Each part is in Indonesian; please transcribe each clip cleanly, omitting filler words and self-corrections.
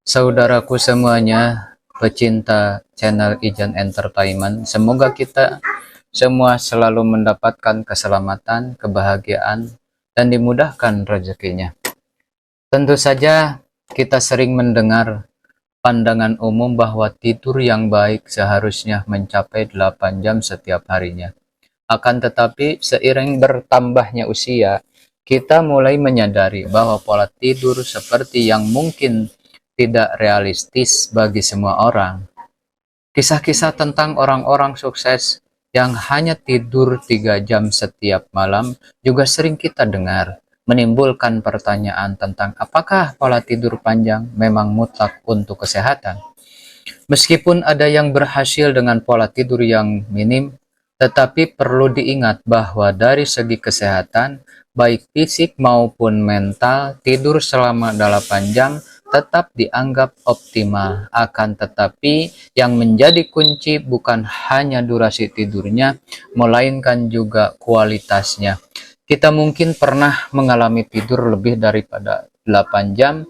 Saudaraku semuanya, pecinta channel Ijan Entertainment, semoga kita semua selalu mendapatkan keselamatan, kebahagiaan, dan dimudahkan rezekinya. Tentu saja kita sering mendengar pandangan umum bahwa tidur yang baik seharusnya mencapai 8 jam setiap harinya. Akan tetapi seiring bertambahnya usia, kita mulai menyadari bahwa pola tidur seperti yang mungkin tidak realistis bagi semua orang. Kisah-kisah tentang orang-orang sukses yang hanya tidur 3 jam setiap malam juga sering kita dengar, menimbulkan pertanyaan tentang apakah pola tidur panjang memang mutlak untuk kesehatan. Meskipun ada yang berhasil dengan pola tidur yang minim, tetapi perlu diingat bahwa dari segi kesehatan, baik fisik maupun mental, tidur selama 8 jam tetap dianggap optimal. Akan tetapi, yang menjadi kunci bukan hanya durasi tidurnya, melainkan juga kualitasnya. Kita mungkin pernah mengalami tidur lebih daripada 8 jam,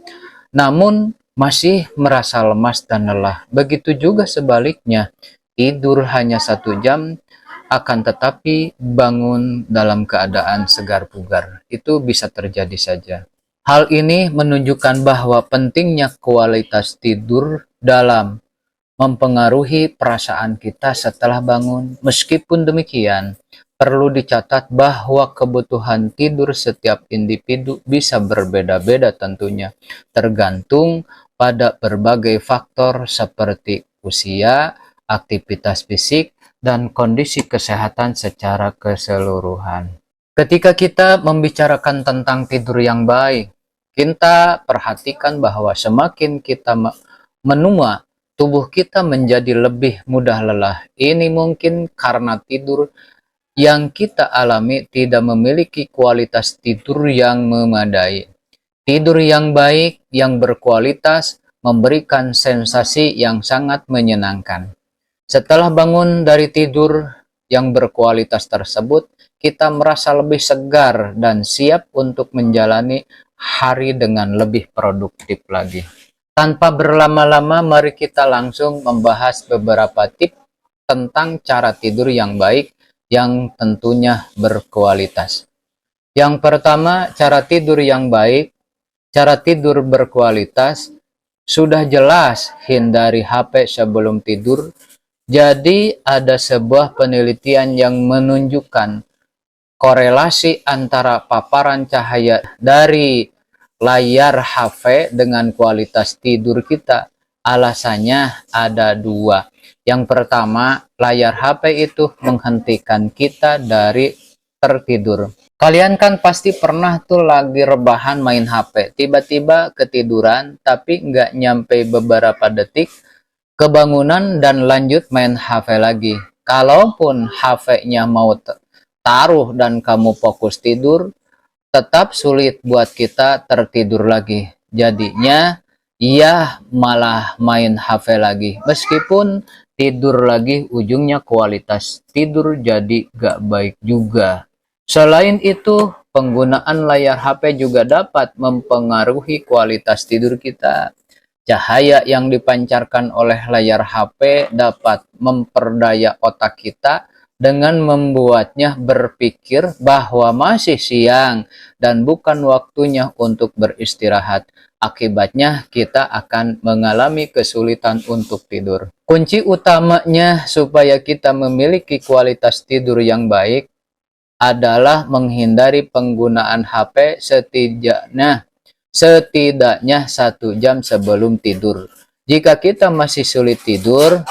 namun masih merasa lemas dan lelah. Begitu juga sebaliknya, tidur hanya 1 jam, akan tetapi bangun dalam keadaan segar bugar. Itu bisa terjadi saja. Hal ini menunjukkan bahwa pentingnya kualitas tidur dalam mempengaruhi perasaan kita setelah bangun. Meskipun demikian, perlu dicatat bahwa kebutuhan tidur setiap individu bisa berbeda-beda tentunya, tergantung pada berbagai faktor seperti usia, aktivitas fisik, dan kondisi kesehatan secara keseluruhan. Ketika kita membicarakan tentang tidur yang baik, kita perhatikan bahwa semakin kita menua, tubuh kita menjadi lebih mudah lelah. Ini mungkin karena tidur yang kita alami tidak memiliki kualitas tidur yang memadai. Tidur yang baik, yang berkualitas, memberikan sensasi yang sangat menyenangkan. Setelah bangun dari tidur yang berkualitas tersebut, kita merasa lebih segar dan siap untuk menjalani hari dengan lebih produktif lagi. Tanpa berlama-lama, mari kita langsung membahas beberapa tips tentang cara tidur yang baik yang tentunya berkualitas. Yang pertama, cara tidur yang baik. Cara tidur berkualitas sudah jelas, hindari HP sebelum tidur. Jadi ada sebuah penelitian yang menunjukkan korelasi antara paparan cahaya dari layar HP dengan kualitas tidur kita. Alasannya ada dua. Yang pertama, layar HP itu menghentikan kita dari tertidur. Kalian kan pasti pernah tuh lagi rebahan main HP, tiba-tiba ketiduran, tapi nggak nyampe beberapa detik, kebangunan dan lanjut main HP lagi. Kalaupun HP-nya mau taruh dan kamu fokus tidur, tetap sulit buat kita tertidur lagi. Jadinya, ia malah main HP lagi. Meskipun tidur lagi, ujungnya kualitas tidur jadi gak baik juga. Selain itu, penggunaan layar HP juga dapat mempengaruhi kualitas tidur kita. Cahaya yang dipancarkan oleh layar HP dapat memperdaya otak kita dengan membuatnya berpikir bahwa masih siang dan bukan waktunya untuk beristirahat. Akibatnya, kita akan mengalami kesulitan untuk tidur. Kunci utamanya supaya kita memiliki kualitas tidur yang baik adalah menghindari penggunaan HP setidaknya 1 jam sebelum tidur. Jika kita masih sulit tidur,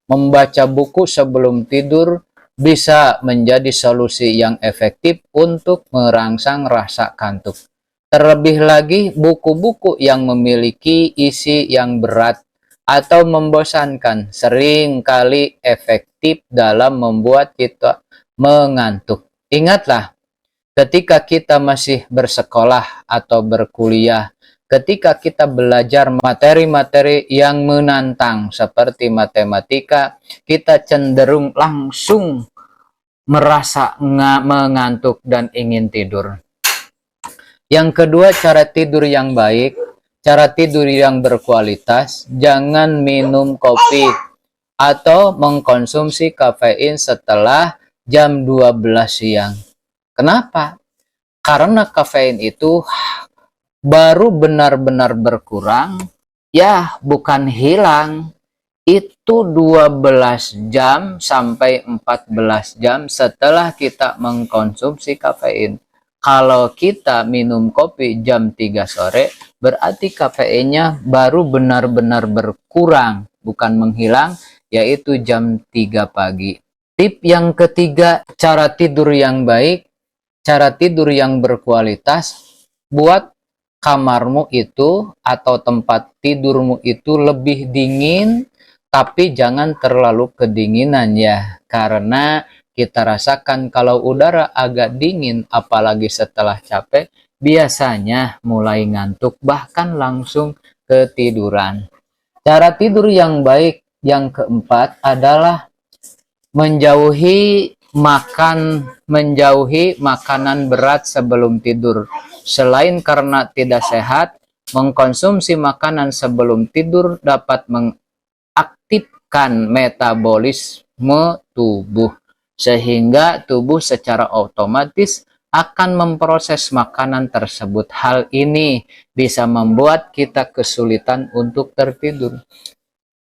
membaca buku sebelum tidur bisa menjadi solusi yang efektif untuk merangsang rasa kantuk. Terlebih lagi, buku-buku yang memiliki isi yang berat atau membosankan sering kali efektif dalam membuat kita mengantuk. Ingatlah, ketika kita masih bersekolah atau berkuliah, ketika kita belajar materi-materi yang menantang seperti matematika, kita cenderung langsung merasa mengantuk dan ingin tidur. Yang kedua, cara tidur yang baik cara tidur yang berkualitas, jangan minum kopi atau mengkonsumsi kafein setelah jam 12 siang. Kenapa? Karena kafein itu baru benar-benar berkurang, ya bukan hilang, itu 12 jam sampai 14 jam setelah kita mengkonsumsi kafein. Kalau kita minum kopi jam 3 sore, berarti kafeinnya baru benar-benar berkurang, bukan menghilang, yaitu jam 3 pagi. Tip yang ketiga, cara tidur yang baik, cara tidur yang berkualitas, buat kamarmu itu atau tempat tidurmu itu lebih dingin, tapi jangan terlalu kedinginan ya, karena kita rasakan kalau udara agak dingin, apalagi setelah capek, biasanya mulai ngantuk, bahkan langsung ketiduran. Cara tidur yang baik yang keempat adalah menjauhi makanan berat sebelum tidur. Selain karena tidak sehat, mengkonsumsi makanan sebelum tidur dapat mengaktifkan metabolisme tubuh, sehingga tubuh secara otomatis akan memproses makanan tersebut. Hal ini bisa membuat kita kesulitan untuk tertidur.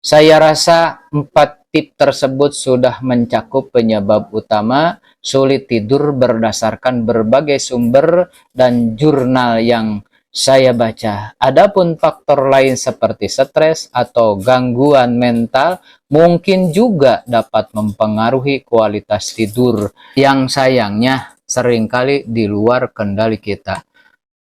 Saya rasa 4 tip tersebut sudah mencakup penyebab utama sulit tidur berdasarkan berbagai sumber dan jurnal yang saya baca. Adapun faktor lain seperti stres atau gangguan mental mungkin juga dapat mempengaruhi kualitas tidur, yang sayangnya seringkali di luar kendali kita.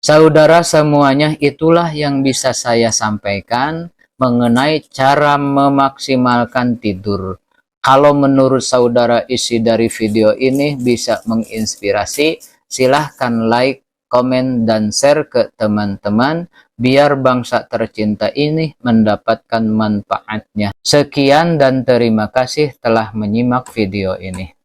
Saudara semuanya, itulah yang bisa saya sampaikan mengenai cara memaksimalkan tidur. Kalau menurut saudara isi dari video ini bisa menginspirasi, silahkan like, komen, dan share ke teman-teman biar bangsa tercinta ini mendapatkan manfaatnya. Sekian dan terima kasih telah menyimak video ini.